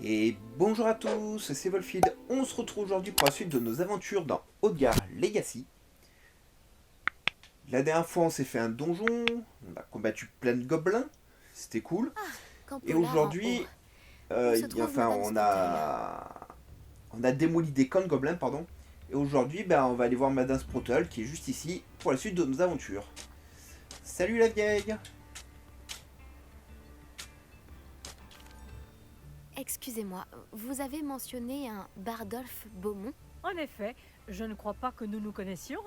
Et bonjour à tous, c'est Wolfield. On se retrouve aujourd'hui pour la suite de nos aventures dans Haute-Gare Legacy. La dernière fois, on s'est fait un donjon, on a combattu plein de gobelins, c'était cool. Et Campolar en haut. aujourd'hui, Où se trouve enfin, Madame Sproutel? on a démoli des camps de gobelins, pardon. Et aujourd'hui, on va aller voir Madame Sproutel qui est juste ici pour la suite de nos aventures. Salut la vieille. Excusez-moi, vous avez mentionné un Bardolph Beaumont? En effet, je ne crois pas que nous nous connaissions.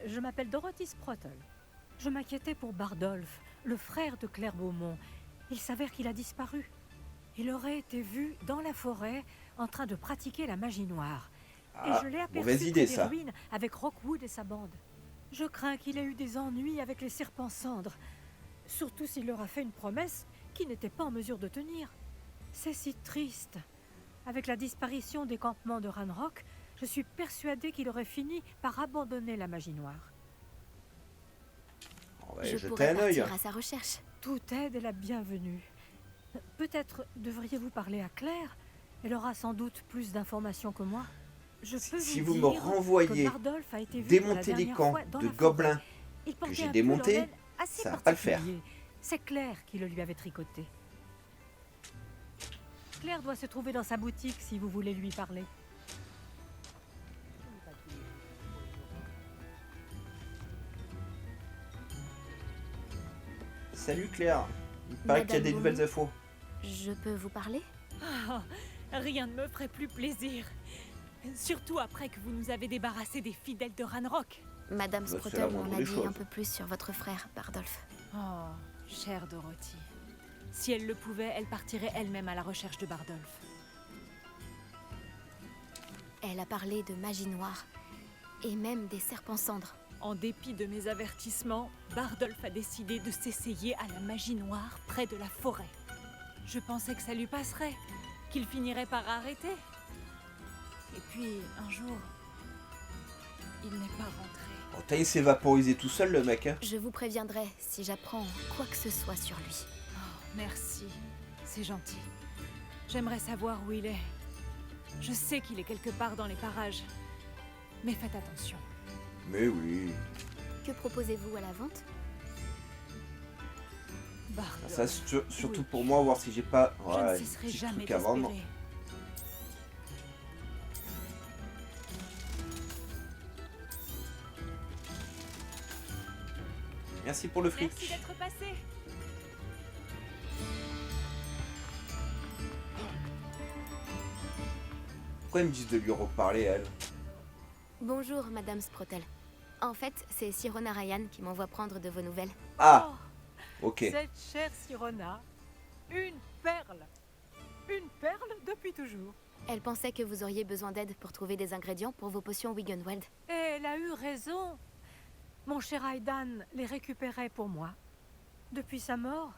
Je m'appelle Dorothy Sprottle. Je m'inquiétais pour Bardolph, le frère de Claire Beaumont. Il s'avère qu'il a disparu. Il aurait été vu dans la forêt en train de pratiquer la magie noire. Et je l'ai Mauvaise aperçu idée près des ça. ruines avec Rockwood et sa bande. Je crains qu'il ait eu des ennuis avec les serpents cendres. Surtout s'il leur a fait une promesse qu'il n'était pas en mesure de tenir. C'est si triste. Avec la disparition des campements de Ranrock, je suis persuadée qu'il aurait fini par abandonner la magie noire. On va Je jeter pourrais un œil. partir à sa recherche. Toute aide est la bienvenue. Peut-être devriez-vous parler à Claire. Elle aura sans doute plus d'informations que moi. Je peux Si vous vous me dire renvoyez que Bardolph a été vu démonter la les dernière camps fois dans de la gobelins forêt. Il portait j'ai un pull démontés, en laine assez ça va pas le faire. particulier. C'est Claire qui le lui avait tricoté. Claire doit se trouver dans sa boutique si vous voulez lui parler. Salut Claire. Il paraît qu'il y a Madame des nouvelles Beaumont, infos. je peux vous parler? Ah, rien ne me ferait plus plaisir. Surtout après que vous nous avez débarrassés des fidèles de Ranrock. Madame Bah, c'est la Sproutel m'en moindre a des dit choses. un peu plus sur votre frère, Bardolph. Oh, chère Dorothy. Si elle le pouvait, elle partirait elle-même à la recherche de Bardolph. Elle a parlé de magie noire, et même des serpents cendres. En dépit de mes avertissements, Bardolph a décidé de s'essayer à la magie noire près de la forêt. Je pensais que ça lui passerait, qu'il finirait par arrêter. Et puis, un jour, il n'est pas rentré. Oh, il s'est vaporisé tout seul le mec. Hein. Je vous préviendrai si j'apprends quoi que ce soit sur lui. Oh, merci, c'est gentil. J'aimerais savoir où il est. Je sais qu'il est quelque part dans les parages. Mais faites attention. Mais oui. Que proposez-vous à la vente? Bardolph. Ça surtout Oui. pour moi, voir si j'ai pas Je ne des cesserai petits jamais trucs à vendre. d'espérer. Merci pour le fric. Merci d'être passé. Pourquoi ils me disent de lui reparler à elle? Bonjour, Madame Sproutel. En fait, c'est Sirona Ryan qui m'envoie prendre de vos nouvelles. Ah, Oh, ok. cette chère Sirona, une perle. Une perle depuis toujours. Elle pensait que vous auriez besoin d'aide pour trouver des ingrédients pour vos potions Wiggenweld. Et elle a eu raison. Mon cher Aidan les récupérait pour moi. Depuis sa mort,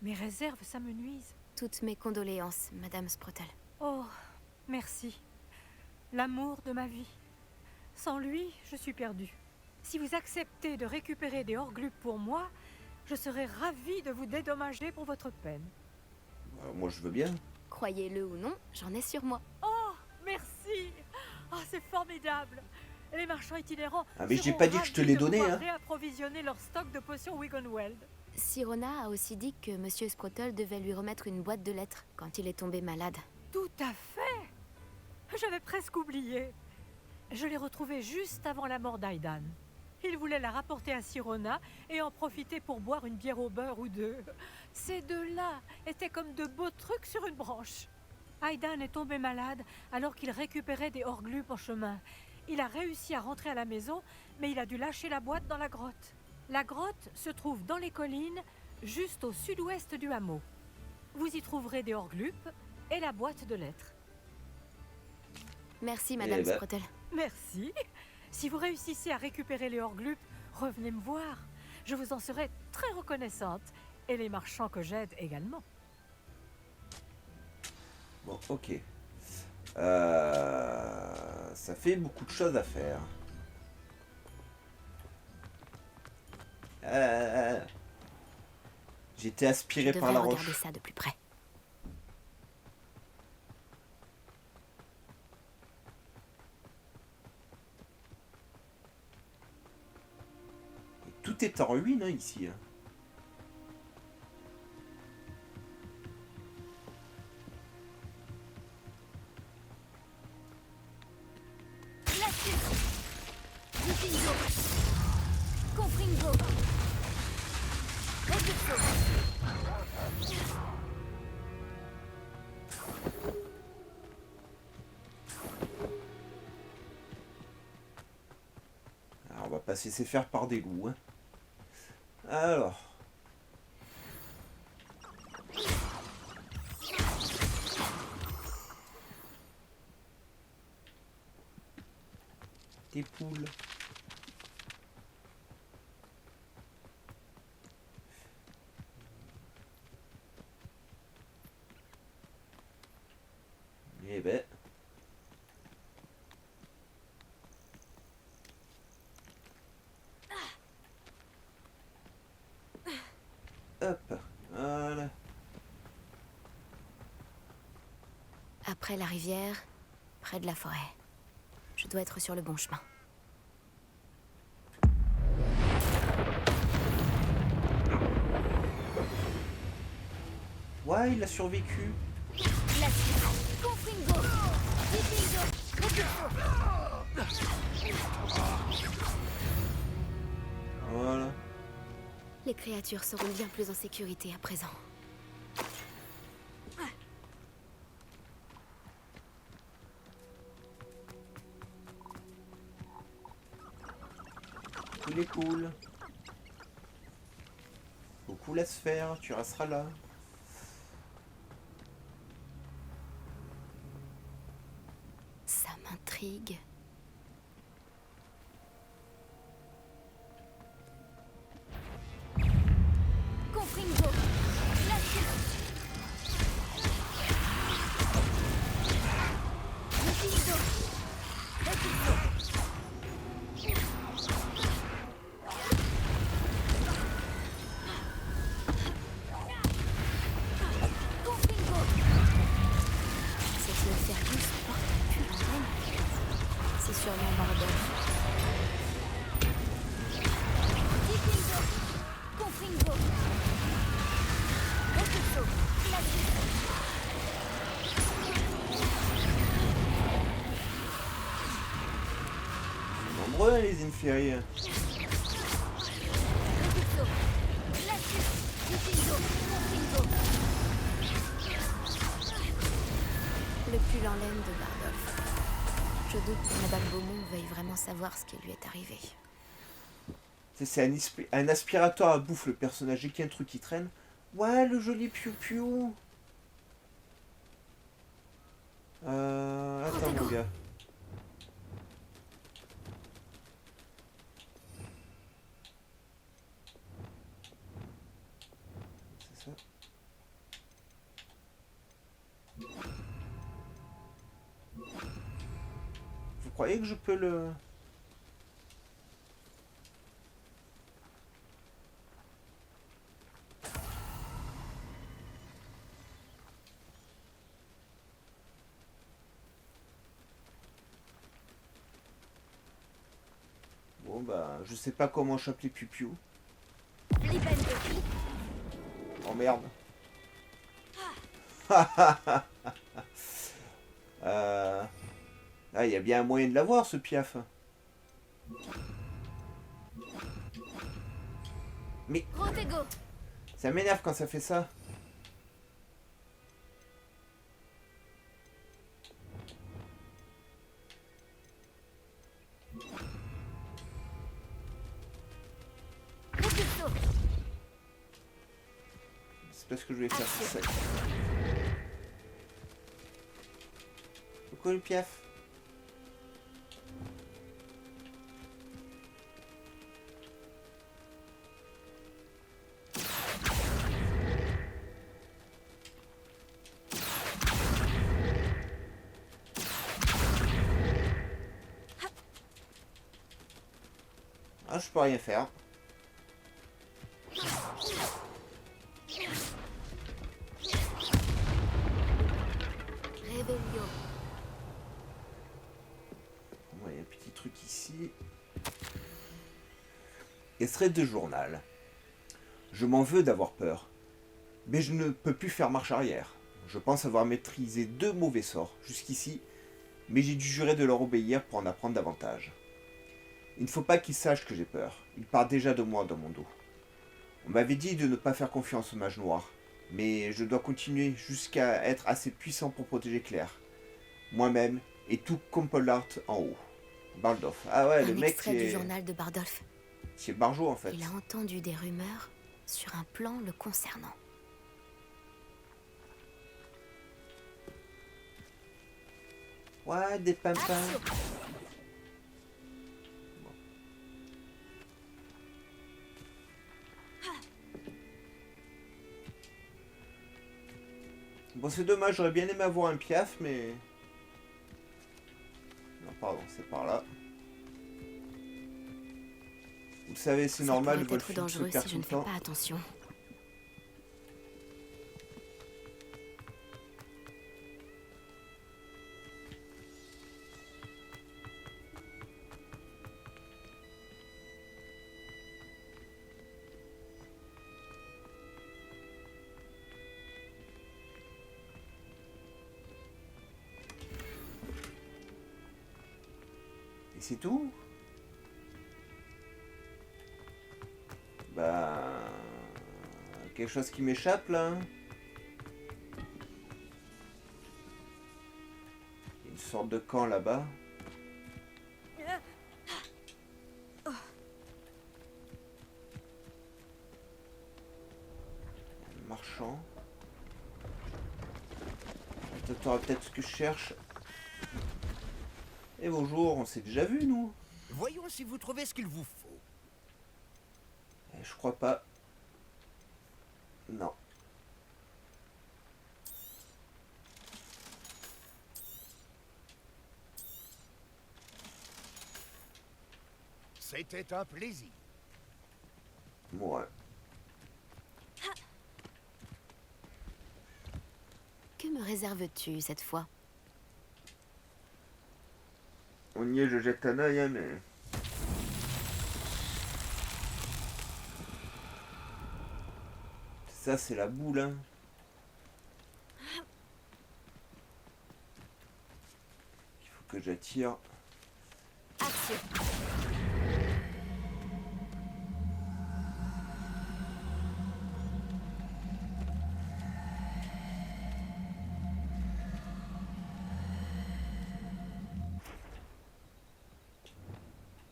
mes réserves s'amenuisent. Toutes mes condoléances, Madame Sproutel. Oh, merci. L'amour de ma vie. Sans lui, je suis perdue. Si vous acceptez de récupérer des hors-glupes pour moi, je serai ravie de vous dédommager pour votre peine. Moi je veux bien. Croyez-le ou non, j'en ai sur moi. Oh, merci. Oh, c'est formidable. Les marchands itinérants Ah mais j'ai seront pas dit que je te ravis l'ai de donné pouvoir hein. réapprovisionner leur stock de potions Wiggenweld. Sirona a aussi dit que Monsieur Sproutel devait lui remettre une boîte de lettres quand il est tombé malade. Tout à fait. J'avais presque oublié. Je l'ai retrouvé juste avant la mort d'Aidan. Il voulait la rapporter à Sirona et en profiter pour boire une bière au beurre ou deux. Ces deux-là étaient comme de beaux trucs sur une branche. Aidan est tombé malade alors qu'il récupérait des hors-glupes en chemin. Il a réussi à rentrer à la maison, mais il a dû lâcher la boîte dans la grotte. La grotte se trouve dans les collines, juste au sud-ouest du hameau. Vous y trouverez des hors-glupes et la boîte de lettres. Merci, Madame ben. Sproutel. Merci. Si vous réussissez à récupérer les hors-glupes, revenez me voir. Je vous en serai très reconnaissante. Et les marchands que j'aide également. Bon, ok. Ça fait beaucoup de choses à faire. J'ai été Je aspiré par devrais la regarder roche. ça de plus près. tout est en ruine hein, ici. Hein. Alors, on va pas se laisser faire par des loups. Hein. Alors. Des poules. Eh ben. Hop, voilà. Après la rivière, près de la forêt. Je dois être sur le bon chemin. Ouais, il a survécu. Voilà. Les créatures seront bien plus en sécurité à présent. Il est cool. Beaucoup la sphère, tu resteras là. Ça m'intrigue. C'est sûrement Bardolph. Nombreux hein, les inférieurs. Le pull en laine de Bardolph. Je doute que Madame Beaumont veuille vraiment savoir ce qui lui est arrivé. C'est un aspirateur à bouffe le personnage et qu'il y a un truc qui traîne. Ouais, le joli piou-piou. Attends mon gars. C'est ça. Vous croyez que je peux le... Bon bah, je sais pas comment chope les piou-piou. Oh merde. Ah, il y a bien un moyen de l'avoir ce piaf. Mais ça m'énerve quand ça fait ça. C'est parce que je vais faire ça. Pourquoi le piaf? Ah, je peux rien faire. Rebellion. Il y a un petit truc ici. Extrait de journal. Je m'en veux d'avoir peur. Mais je ne peux plus faire marche arrière. Je pense avoir maîtrisé 2 mauvais sorts jusqu'ici, mais j'ai dû jurer de leur obéir pour en apprendre davantage. Il ne faut pas qu'ils sachent que j'ai peur. Ils parlent déjà de moi dans mon dos. On m'avait dit de ne pas faire confiance au mage noir, mais je dois continuer jusqu'à être assez puissant pour protéger Claire, moi-même et tout Compollart en haut. Bardolph. Ah ouais, le Un mec extrait du journal de Bardolph. c'est Barjo en fait. Il a entendu des rumeurs sur un plan le concernant. Ouais, des pimpins. Bon, c'est dommage, j'aurais bien aimé avoir un piaf, mais... Non, pardon, c'est par là. Vous le savez, c'est normal, Ça pourrait Wolfie être se dangereux perd si je tout ne le fais temps. pas attention. Et c'est tout? Bah... Quelque chose qui m'échappe, là. Il y a une sorte de camp, là-bas. Un marchand. T'auras peut-être ce que je cherche. Et bonjour, on s'est déjà vu, nous? Voyons si vous trouvez ce qu'il vous faut. Je crois pas. Non. C'était un plaisir. Ouais. Que me réserves-tu cette fois? On y est, je jette un œil, hein, mais... Ça, c'est la boule, hein. Il faut que j'attire. Action!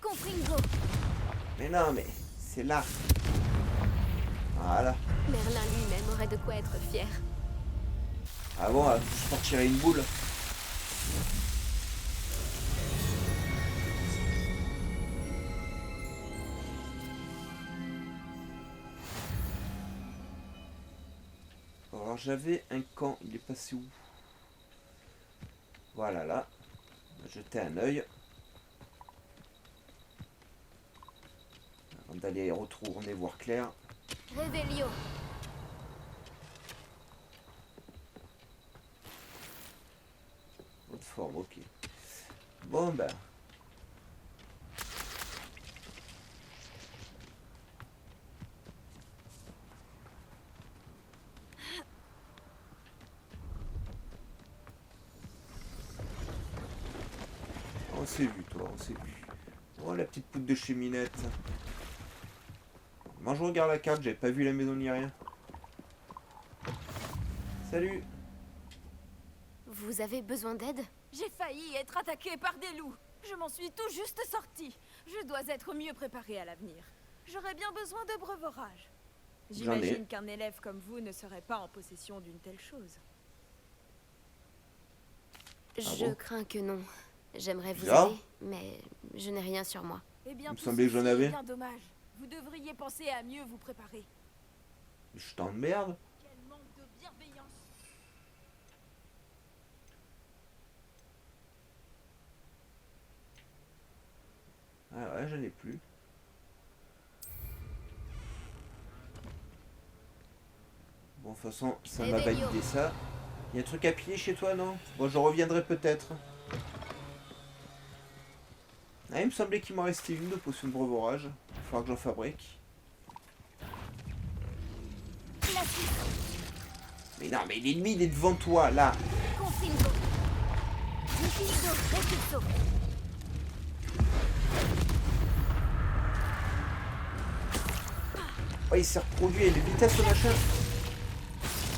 Confringo! Mais non, mais c'est là. Voilà. Merlin lui-même aurait de quoi être fier. Ah bon, juste pour tirer une boule. Alors j'avais un camp, il est passé où? Voilà, là. On va jeter un œil. Avant d'aller retourner voir Claire. Revelio! Autre forme, ok. Bon ben. On s'est vu, toi, on s'est vu. Oh, la petite poutre de cheminette. Moi, je regarde la carte, j'avais pas vu la maison ni rien. Salut. Vous avez besoin d'aide? J'ai failli être attaquée par des loups. Je m'en suis tout juste sortie. Je dois être mieux préparée à l'avenir. J'aurais bien besoin de breuvage. J'en ai. J'imagine qu'un élève comme vous ne serait pas en possession d'une telle chose. Je bon crains que non. J'aimerais vous Bizarre. aider, mais je n'ai rien sur moi. Eh bien, Il me tout semblait que j'en ceci avais. est bien dommage. Vous devriez penser à mieux vous préparer. Je t'emmerde. Quel manque de bienveillance. Ah ouais, j'en ai plus. Bon, de toute façon, ça m'a validé ça. Il y a un truc à piller chez toi, non? Bon, je reviendrai peut-être. Ah, il me semblait qu'il m'en restait une de potion de breuvage. faudra que j'en fabrique. Mais non, mais l'ennemi il est devant toi, là. Confringo. Infinito, repulso. Oh, il s'est reproduit, il est vitesse au machin.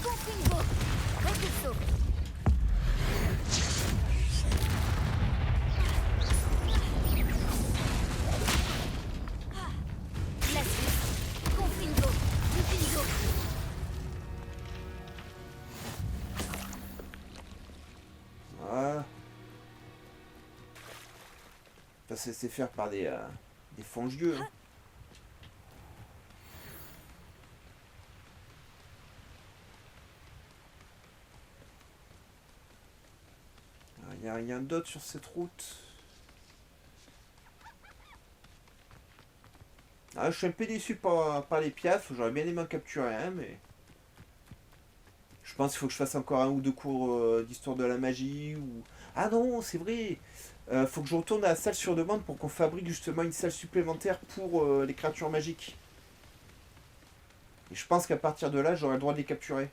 Confringo. Repulso. Glacius. Confringo. Infinito. Voilà. Ça c'est laissé faire par des fongieux. Hein. Il n'y a rien d'autre sur cette route. Ah, je suis un peu déçu par les piafs. J'aurais bien aimé en capturer un, mais... Je pense qu'il faut que je fasse encore un ou deux cours d'histoire de la magie. Ou... Ah non, c'est vrai. Faut que je retourne à la salle sur demande pour qu'on fabrique justement une salle supplémentaire pour les créatures magiques. Et je pense qu'à partir de là, j'aurai le droit de les capturer.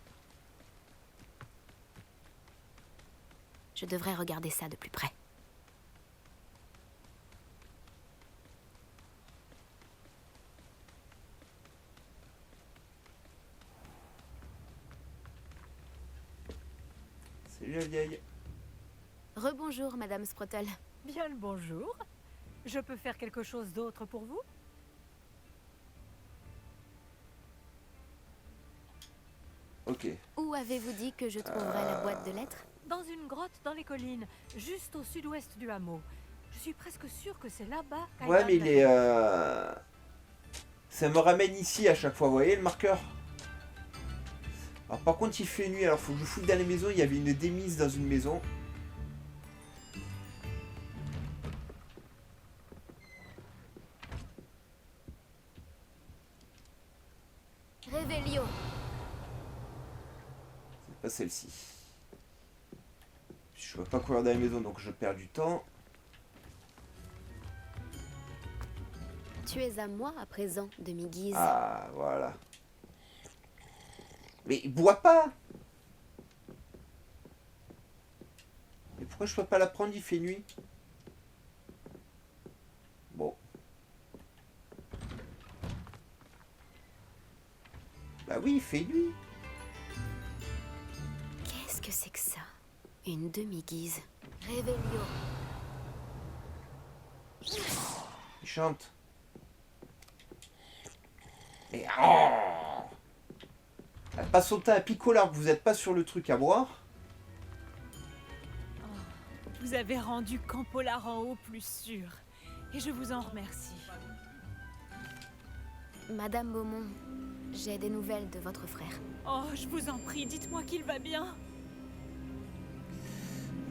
Je devrais regarder ça de plus près. Salut la vieille. Rebonjour, Madame Sprottle. Bien le bonjour. Je peux faire quelque chose d'autre pour vous? Ok. Où avez-vous dit que je trouverais la boîte de lettres? Dans une grotte dans les collines, juste au sud-ouest du hameau. Je suis presque sûre que c'est là-bas. Ouais, qu'Aidan mais il l'a- est... Ça me ramène ici à chaque fois, vous voyez le marqueur? Alors par contre il fait nuit, alors faut que je fouille dans les maisons. Il y avait une démise dans une maison. Revelio. C'est pas celle-ci. Je peux pas courir dans la maison donc je perds du temps. Tu es à moi à présent, demi-guise. Ah voilà. Mais bois pas. Mais pourquoi je peux pas la prendre? Il fait nuit. Bon. Bah oui, il fait nuit. Qu'est-ce que c'est que ça? Une demi-guise. Revelio. Il chante. Et oh, elle passe son temps à picoler alors que vous n'êtes pas sur le truc à boire. Vous avez rendu Campolar en haut plus sûr. Et je vous en remercie. Madame Beaumont, j'ai des nouvelles de votre frère. Oh, je vous en prie, dites-moi qu'il va bien.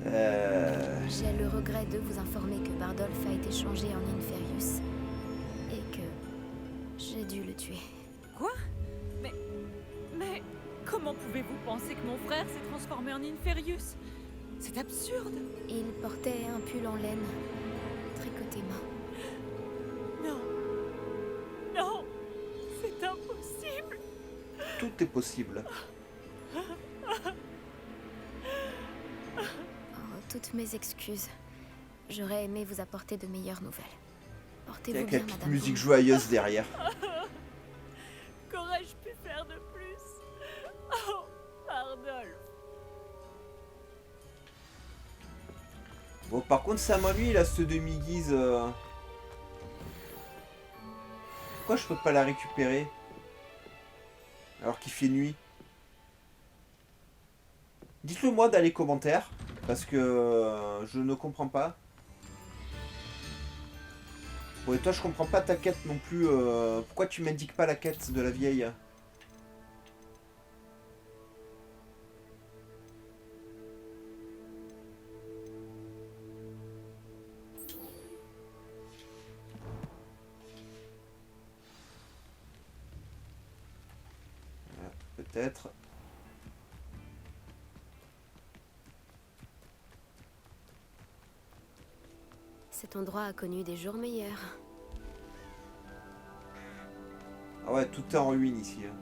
J'ai le regret de vous informer que Bardolph a été changé en Inferius. Et que j'ai dû le tuer. Quoi? Mais comment pouvez-vous penser que mon frère s'est transformé en Inferius? C'est absurde. Il portait un pull en laine, tricoté main. Non. Non. C'est impossible. Tout est possible. Oh, toutes mes excuses. J'aurais aimé vous apporter de meilleures nouvelles. Portez-vous Avec la bien, petite Madame musique Beaumont. joyeuse derrière. Qu'aurais-je pu faire de plus? Oh, Bardolph. Bon, par contre, ça m'ennuie là, ce demi-guise. Pourquoi je peux pas la récupérer? Alors qu'il fait nuit. Dites-le moi dans les commentaires. Parce que je ne comprends pas. Bon, et toi, je comprends pas ta quête non plus. Pourquoi tu m'indiques pas la quête de la vieille? Peut-être. Cet endroit a connu des jours meilleurs. ouais, tout est en ruine ici. Hein.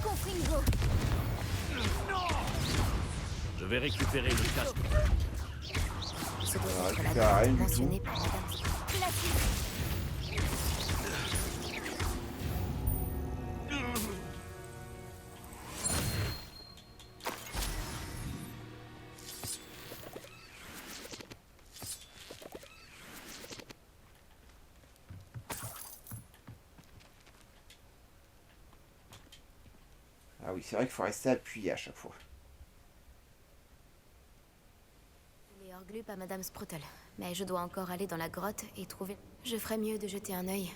Confringo. Je vais récupérer le casque. Ce doit Alors, être récupère la rien dame du mentionnée tout. par Madame. Classique. Ah oui, c'est vrai qu'il faut rester appuyé à chaque fois. Les Horglup à Madame Sprottle. Mais je dois encore aller dans la grotte et trouver... Je ferais mieux de jeter un œil,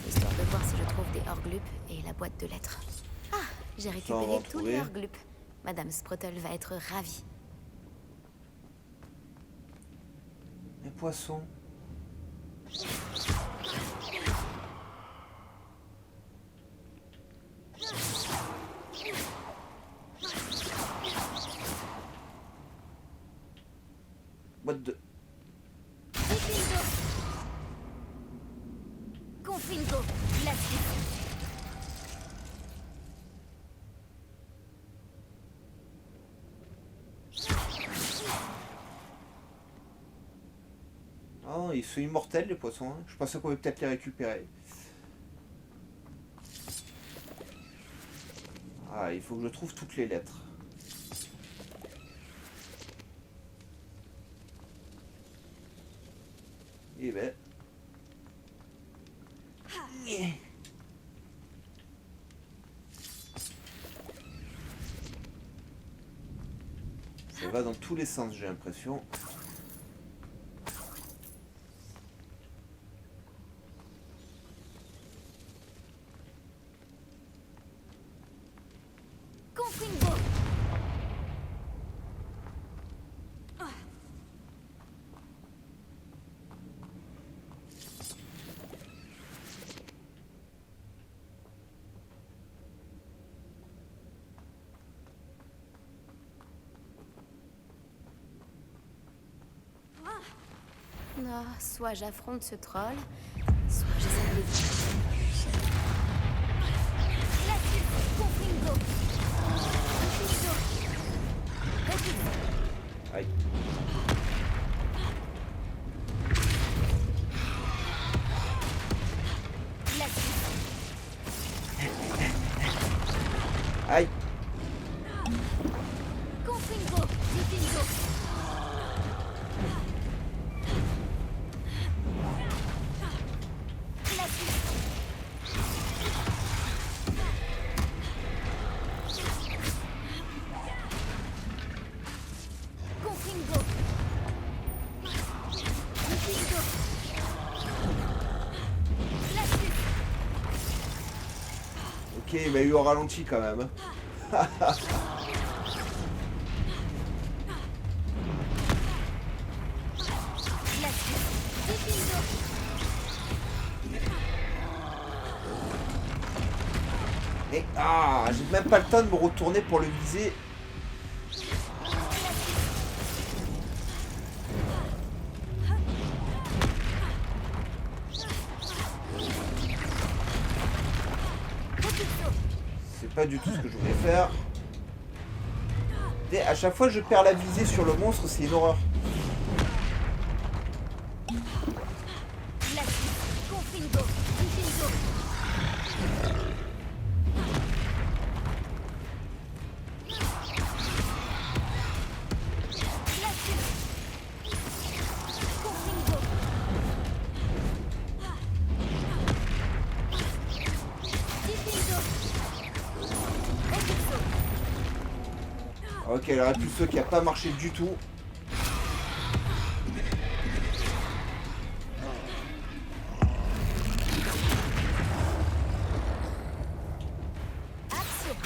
histoire de voir si je trouve des Horglup et la boîte de lettres. Ah, j'ai on va récupéré en tous trouver. les Horglup. Madame Sprottle va être ravie. Un poisson. Boîte de... Confringo. Confringo. Classique. Oh, ils sont immortels les poissons. Hein. Je pensais qu'on pouvait peut-être les récupérer. Ah, il faut que je trouve toutes les lettres. Eh ben... Ça va dans tous les sens, j'ai l'impression. Confringo. Non, soit j'affronte ce troll, soit j'essaie de le vaincre. Classique. Confringo. Confringo. Confringo. Aïe. Classique. Aïe. Confringo. Diffingo. Classique. Confringo. Diffingo. Classique. Ok, il m'a eu au ralenti quand même. Classique. Diffingo. Et ah, j'ai même pas le temps de me retourner pour le viser. C'est pas du tout ce que je voulais faire. Et à chaque fois je perds la visée sur le monstre, c'est une horreur. Classique. Confringo. Diffingo. Classique. Confringo. Diffingo. Refixo. Ok, le répulseux qui a pas marché du tout. Action.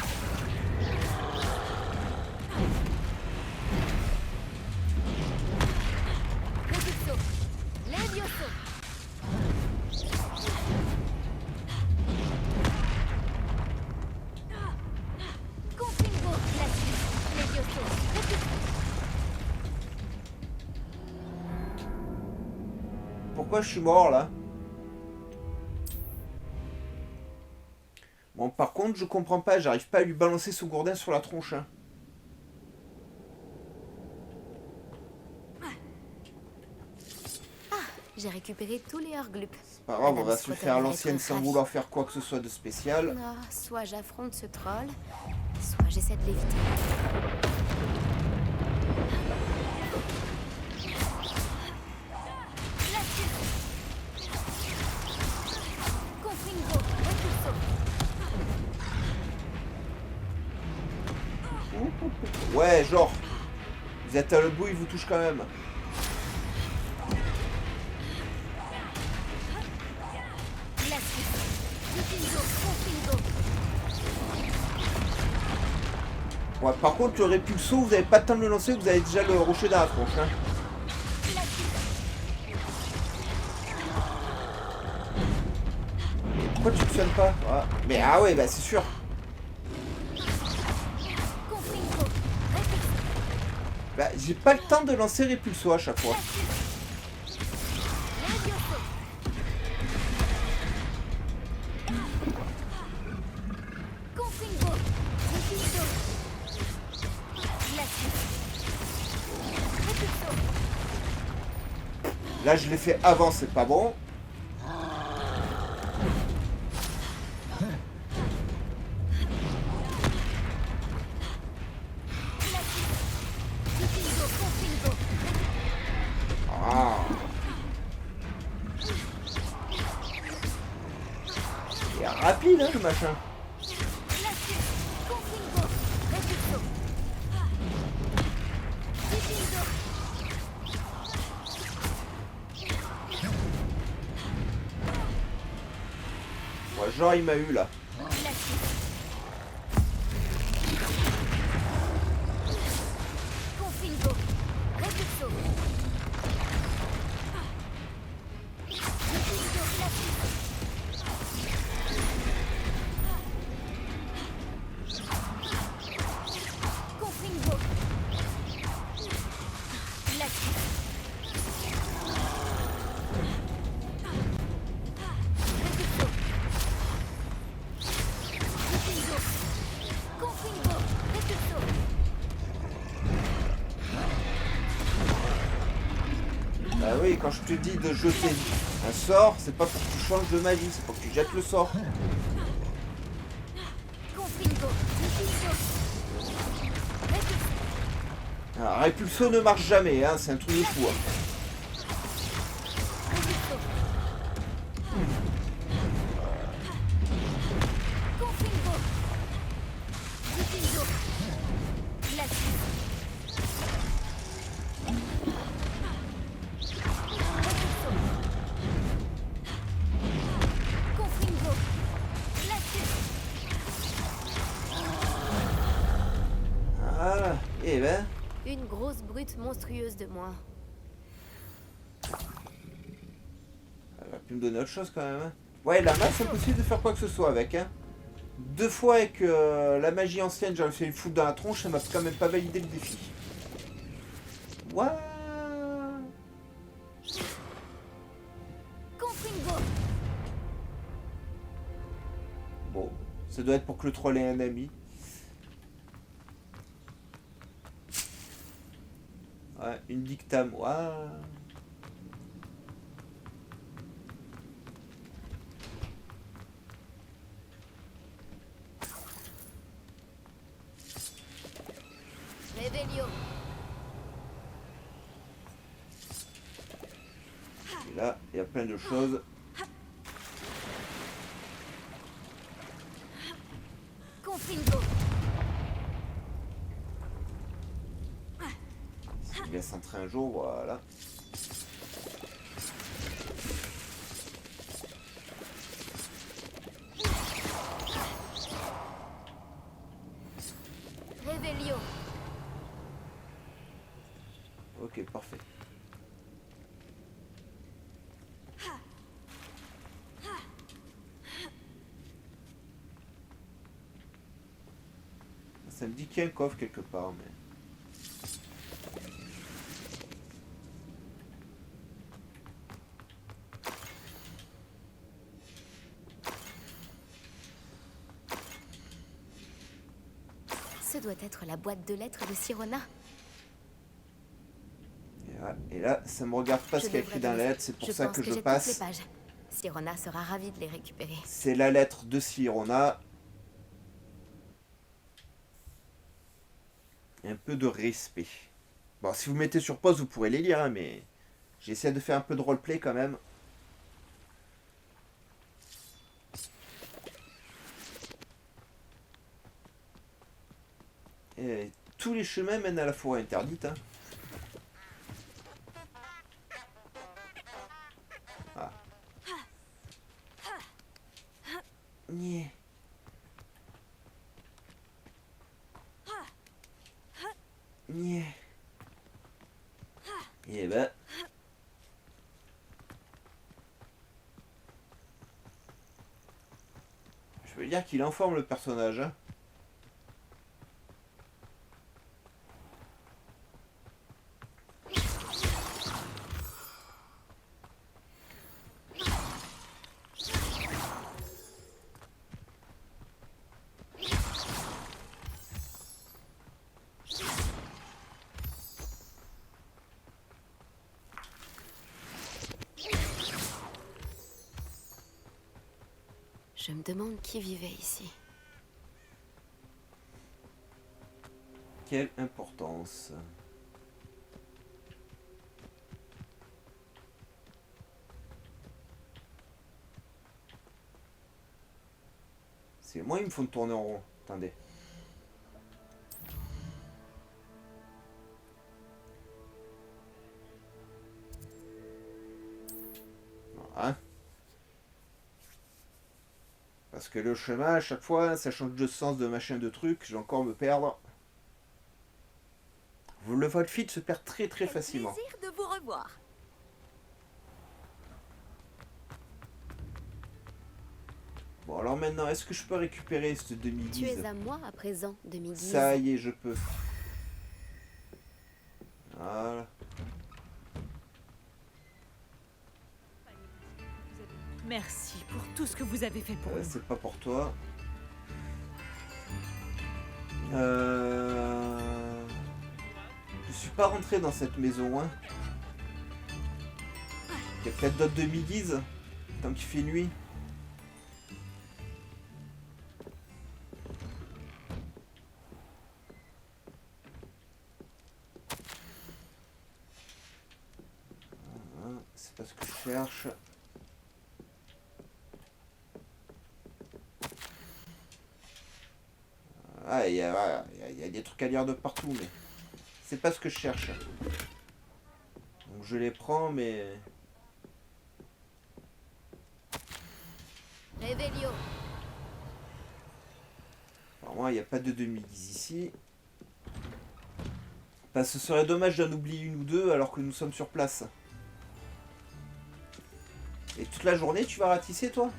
pourquoi je suis mort là? Bon, par contre, je comprends pas, j'arrive pas à lui balancer ce gourdin sur la tronche. Hein. J'ai récupéré tous les Horglup. C'est pas grave, on Madame va se Sprottel faire à va l'ancienne être sans ravie. vouloir faire quoi que ce soit de spécial. Ah, soit j'affronte ce troll, soit j'essaie de l'éviter. Ouais, genre, vous êtes à le bout, il vous touche quand même. Ouais, par contre, le répulso, vous n'avez pas le temps de le lancer, vous avez déjà le rocher dans la tronche. Hein. Pourquoi tu ne sonnes pas? Ah, mais ah ouais, bah c'est sûr. Bah, j'ai pas le temps de lancer répulso à chaque fois. Là, je l'ai fait avant, c'est pas bon. Ah. Il est rapide, hein, le machin. Ouais, genre, il m'a eu, là. Bah oui, quand je te dis de jeter un sort, c'est pas pour que tu changes de magie, c'est pour que tu jettes le sort. Alors, répulso ne marche jamais, hein, c'est un truc de fou. Hein. Ah, et ben, Une grosse brute monstrueuse de moi. elle va plus me donner autre chose quand même. Hein. Ouais, la masse, c'est impossible de faire quoi que ce soit avec. Hein. 2 fois avec la magie ancienne, j'avais fait une foudre dans la tronche, ça m'a quand même pas validé le défi. What? Bon, ça doit être pour que le troll ait un ami. Ouais, une dictame. Ouah. Revelio. Et là, il y a plein de choses. Confingo. Il va s'entrer un jour, voilà. Revelio. Ok, parfait. Ça me dit qu'il y a un coffre quelque part, mais... Ce doit être la boîte de lettres de Sirona. Et là, ça me regarde pas ce qu'il y a écrit dans la lettre, c'est pour ça que je passe. Toutes les pages. Sirona sera ravie de les récupérer. C'est la lettre de Sirona. Un peu de respect. Bon, si vous mettez sur pause, vous pourrez les lire, hein, mais j'essaie de faire un peu de roleplay quand même. Et tous les chemins mènent à la forêt interdite. Hein. Ah. Nyeh. Nyeh. Et ben... Je veux dire qu'il est en forme le personnage. Hein. Je me demande qui vivait ici. Quelle importance. C'est moi, ils me font tourner en rond. Attendez. Voilà. Parce que le chemin, à chaque fois, ça change de sens, de machin, de truc. Je vais encore me perdre. Le votre feed se perd très très facilement. Plaisir de vous revoir. Bon, alors maintenant, est-ce que je peux récupérer cette Tu demi-guise? es à moi à présent, demi-guise. Ça y est, je peux. Voilà. Merci pour tout ce que vous avez fait pour nous. C'est pas pour toi. Je suis pas rentré dans cette maison, hein. Il y a peut-être d'autres demi-guises. Tant qu'il fait nuit. Voilà, c'est pas ce que je cherche. Ah, il y a des trucs à lire de partout, mais c'est pas ce que je cherche. Donc je les prends, mais... Revelio. Alors moi, il n'y a pas de demi-guise ici. Bah, ce serait dommage d'en oublier une ou deux alors que nous sommes sur place. Et toute la journée, tu vas ratisser, toi?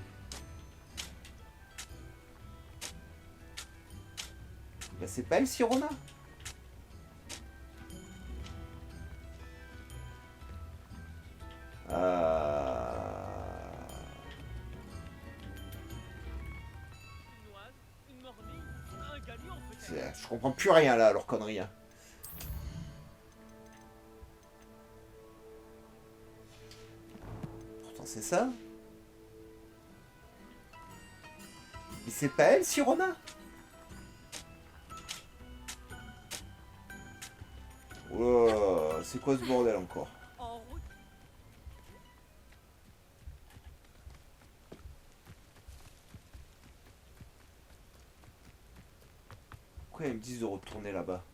Bah, c'est pas elle, Sirona? Je comprends plus rien là, à leur connerie. Hein. Pourtant c'est ça. Mais c'est pas elle, Sirona? Oh, c'est quoi ce bordel encore? En route. Pourquoi ils me disent de retourner là-bas?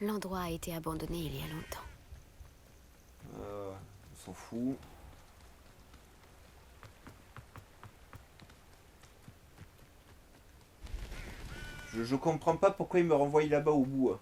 L'endroit a été abandonné il y a longtemps. On s'en fout. Je comprends pas pourquoi ils me renvoient là-bas au bout. Hein.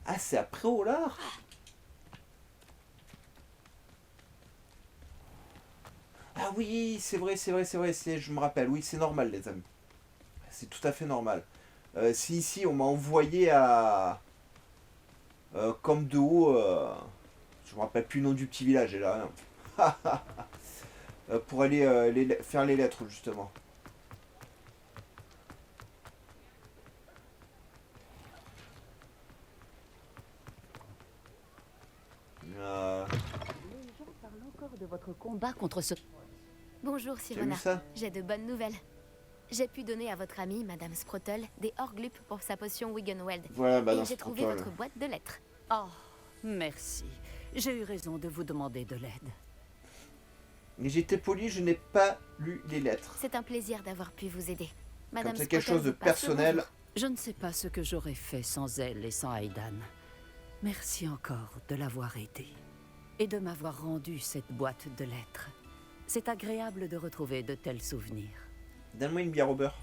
Ah, c'est après Olar? Ah Ah oui, c'est vrai, je me rappelle. Oui, c'est normal, les amis. C'est tout à fait normal. Si ici, on m'a envoyé à... comme de haut... je me rappelle plus le nom du petit village, là. Pour aller faire les lettres, justement. Les gens parlent encore de votre combat contre ce... Bonjour, Tu as Sirona. vu ça? J'ai de bonnes nouvelles. J'ai pu donner à votre amie, Madame Sprottle, des Orglup pour sa potion Wiggenweld. Voilà, Et Madame j'ai trouvé Sprottle. votre boîte de lettres. Oh, merci. J'ai eu raison de vous demander de l'aide. Mais j'étais poli, je n'ai pas lu les lettres. C'est un plaisir d'avoir pu vous aider. Madame Comme c'est quelque Sprottle chose de vous passe le personnel, bonjour. Je ne sais pas ce que j'aurais fait sans elle et sans Aidan. Merci encore de l'avoir aidé. Et de m'avoir rendu cette boîte de lettres. C'est agréable de retrouver de tels souvenirs. donne-moi une bière au beurre.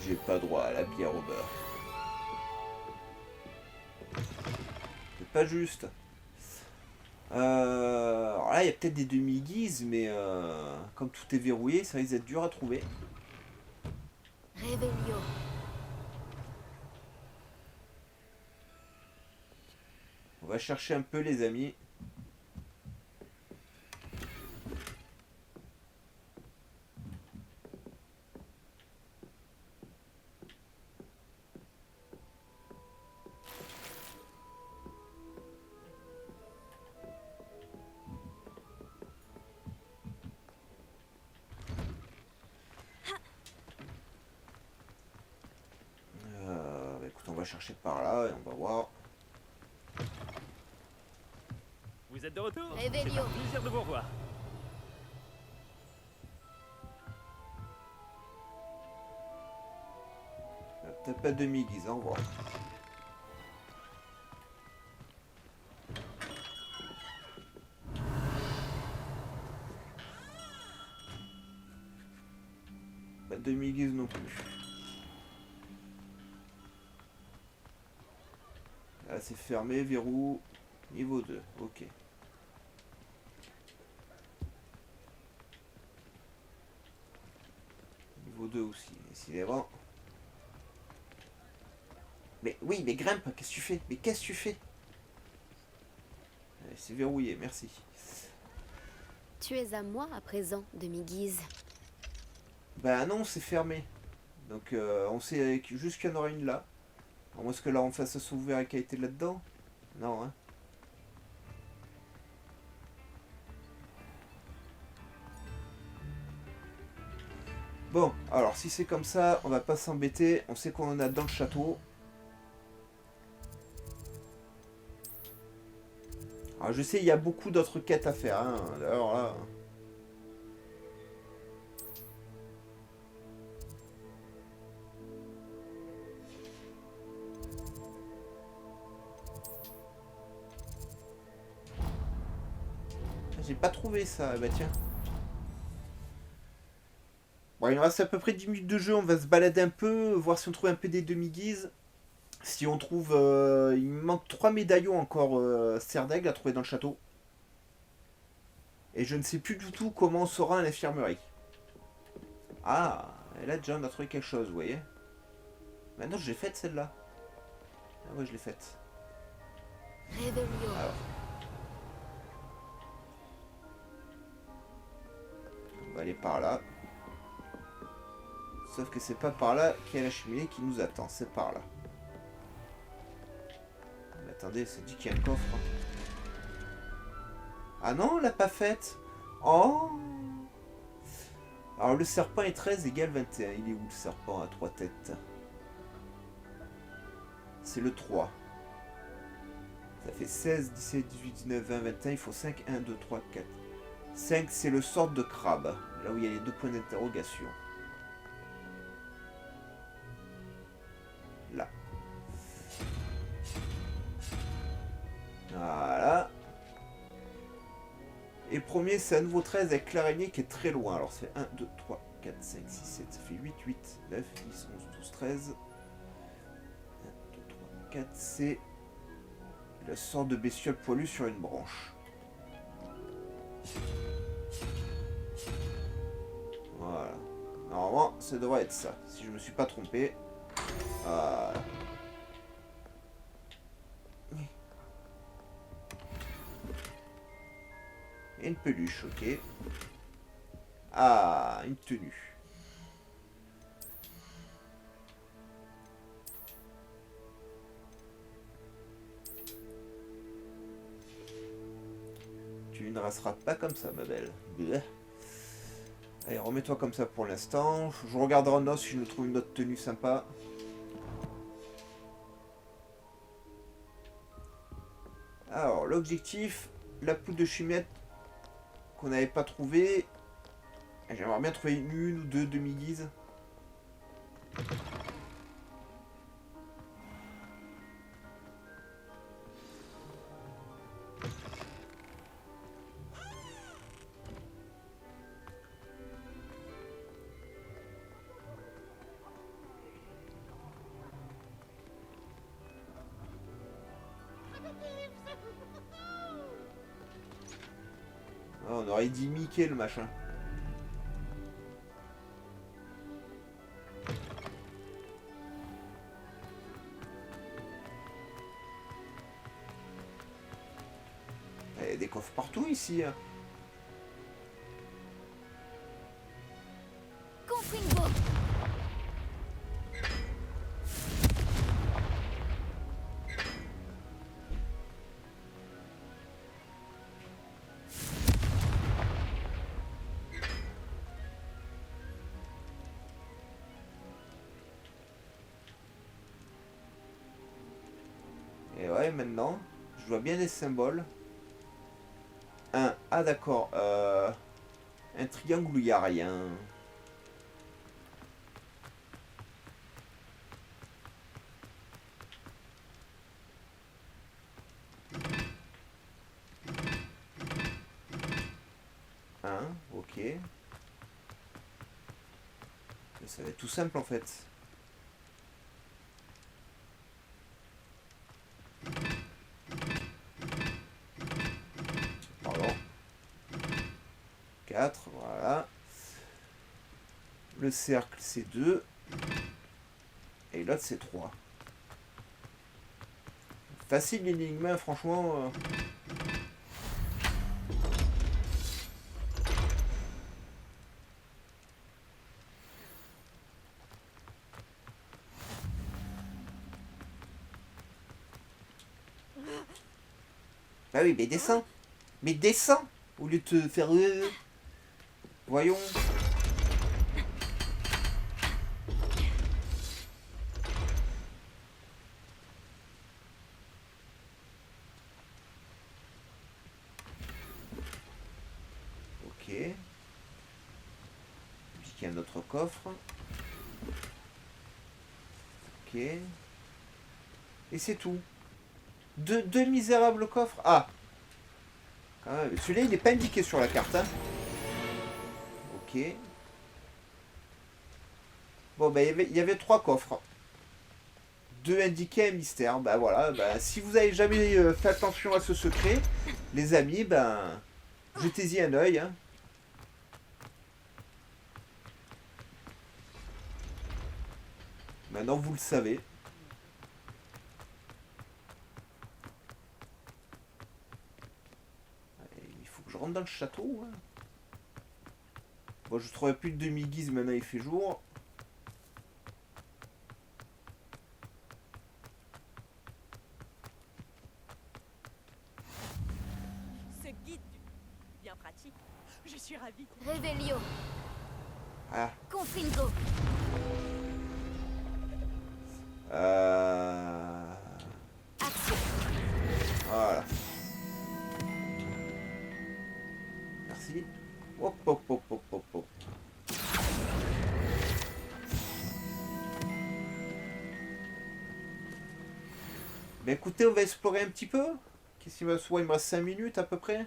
J'ai pas droit à la bière au beurre. C'est pas juste. Alors là, il y a peut-être des demi-guises, mais comme tout est verrouillé, ça risque d'être dur à trouver. Revelio. On va chercher un peu, les amis. Écoute, on va chercher par là et on va voir. Vous êtes de retour? Revelio. C'est un plaisir de vous revoir. Peut-être pas de demi-guise, hein, on va voir. Pas de demi-guise non plus. Là c'est fermé, verrou, niveau 2, ok. Niveau 2 aussi, décidément. Mais oui, mais grimpe, qu'est-ce que tu fais? Mais qu'est-ce que tu fais? C'est verrouillé, merci. Tu es à moi à présent, demi-guise. Bah non, c'est fermé. Donc on sait juste qu'il y en aura une là. À moins que là en face ça soit ouvert et qu'elle était là-dedans. Non, hein. Bon, alors si c'est comme ça, on va pas s'embêter. On sait qu'on en a dans le château. Alors je sais, il y a beaucoup d'autres quêtes à faire. Hein. Alors là... J'ai pas trouvé ça, bah tiens. Bon, il nous reste à peu près 10 minutes de jeu, on va se balader un peu, voir si on trouve un peu des demi-guises. Si on trouve... il me manque 3 médaillons encore serre d'aigle à trouver dans le château. Et je ne sais plus du tout comment on saura à l'infirmerie. Ah, et là déjà on a trouvé quelque chose, vous voyez. Maintenant je l'ai faite celle-là. Ah ouais, je l'ai faite. Revelio. Alors. On va aller par là. Sauf que c'est pas par là qu'il y a la cheminée qui nous attend, c'est par là. Mais attendez, c'est dit qu'il y a un coffre. Ah non, on l'a pas faite. Oh. Alors le serpent est 13 égale 21. Il est où le serpent à 3 têtes? C'est le 3. Ça fait 16, 17, 18, 19, 20, 21. Il faut 5, 1, 2, 3, 4. 5, c'est le sort de crabe. Là où il y a les 2 points d'interrogation. Là. Voilà. Et premier, c'est à nouveau 13 avec l'araignée qui est très loin. Alors ça fait 1, 2, 3, 4, 5, 6, 7. Ça fait 8, 8, 9, 10, 11, 12, 13. 1, 2, 3, 4. C'est le sort de bestiole poilue sur une branche. Voilà. Normalement, ça devrait être ça. Si je me suis pas trompé. Voilà. Et une peluche, ok. Ah, une tenue. Tu ne resteras pas comme ça, ma belle. Bleh. Allez, remets-toi comme ça pour l'instant. Je regarderai en os si je me trouve une autre tenue sympa. Alors, l'objectif, la poudre de chimette qu'on n'avait pas trouvé. J'aimerais bien trouver une ou deux demi-guises. Ah, on aurait dit Mickey le machin. Il y a des coffres partout ici. Hein. Confringo. Et ouais, maintenant, je vois bien des symboles. Ah d'accord, un triangle où il n'y a rien. Ok. Mais ça va être tout simple en fait. Pardon. 4, voilà. Le cercle c'est 2. Et l'autre c'est 3. Facile l'énigme, franchement. Bah oui, mais descends. Mais descends au lieu de te faire... Voyons. Ok. Puis qu'il y a un autre coffre. Ok. Et c'est tout. Deux misérables coffres. Ah. Quand même. Celui-là, il n'est pas indiqué sur la carte. Hein. Ok. Bon, bah, il y avait 3 coffres. 2 indiqués, un mystère. Bah voilà. Bah, si vous avez jamais fait attention à ce secret, les amis, ben, jetez-y un œil. Hein. Maintenant, vous le savez. Il faut que je rentre dans le château. Hein. Bon, je trouvais plus de demi-guise, maintenant il fait jour. Ce guide bien pratique. Je suis ravie. Revelio. Ah. Confringo. Action. Voilà. Merci. Hop, hop, hop, hop, hop, hop. Ben écoutez, on va explorer un petit peu. Qu'est-ce qu'il me reste? Il me reste 5 minutes à peu près.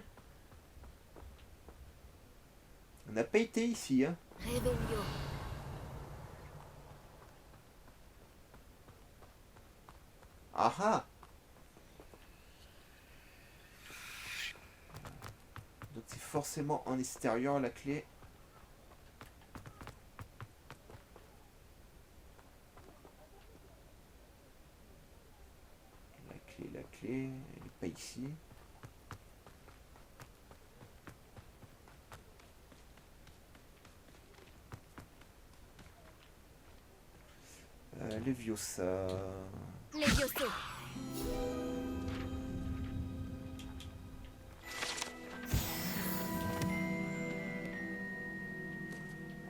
On n'a pas été ici, hein. Revelio. Ah ah. Donc c'est forcément en extérieur la clé. La clé, elle n'est pas ici. Leviosa. Levioso.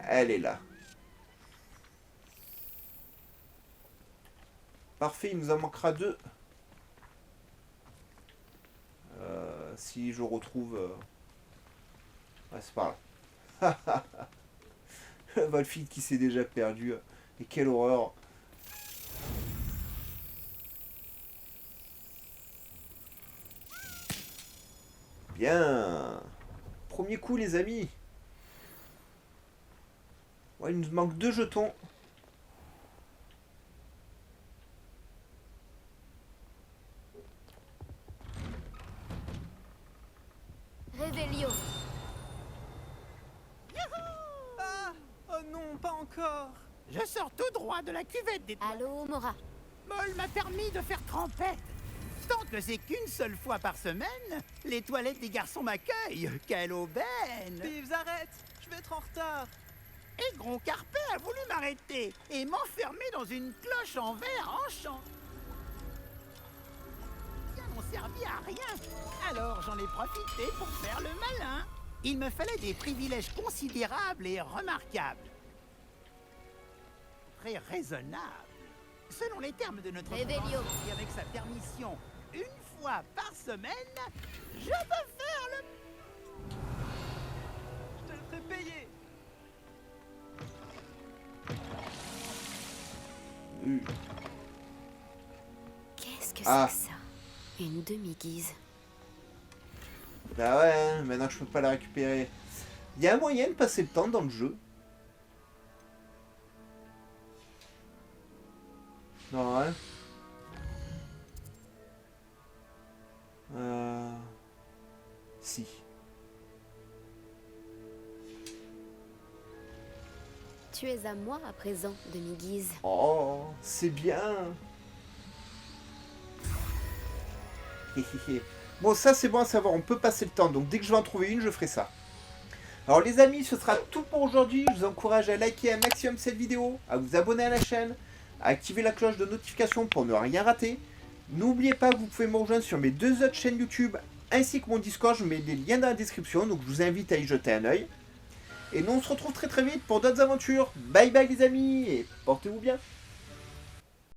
Elle est là. Parfait, il nous en manquera 2. Si je retrouve... Ouais, c'est pas grave. Volfid qui s'est déjà perdu. Et quelle horreur. Bien. Premier coup, les amis. Ouais, il nous manque 2 jetons. Revelio. Ah! Oh non, pas encore! Je sors tout droit de la cuvette des toilettes. Allô, Mora. Moll m'a permis de faire trempette. Tant que c'est qu'une seule fois par semaine, les toilettes des garçons m'accueillent. Quelle aubaine! Pives, arrête! Je vais être en retard! Et Gron Carpet a voulu m'arrêter et m'enfermer dans une cloche en verre en chant. Ça m'ont servi à rien. Alors j'en ai profité pour faire le malin. Il me fallait des privilèges considérables et remarquables. Très raisonnables. Selon les termes de notre Revelio. convention et avec sa permission, une fois par semaine, je peux faire le... Je te le ferai payer! Qu'est-ce que Ah. c'est que ça? Une demi-guise. Bah ouais, hein, maintenant je peux pas la récupérer. Il y a un moyen de passer le temps dans le jeu. Non, hein. Si. Tu es à moi à présent, demi-guise. Oh, c'est bien. Bon, ça c'est bon à savoir, on peut passer le temps. Donc dès que je vais en trouver une, je ferai ça. Alors les amis, ce sera tout pour aujourd'hui. Je vous encourage à liker un maximum cette vidéo, à vous abonner à la chaîne, à activer la cloche de notification pour ne rien rater. N'oubliez pas que vous pouvez me rejoindre sur mes 2 autres chaînes YouTube, ainsi que mon Discord. Je mets des liens dans la description, donc je vous invite à y jeter un œil. Et nous on se retrouve très très vite pour d'autres aventures. Bye bye les amis, et portez-vous bien.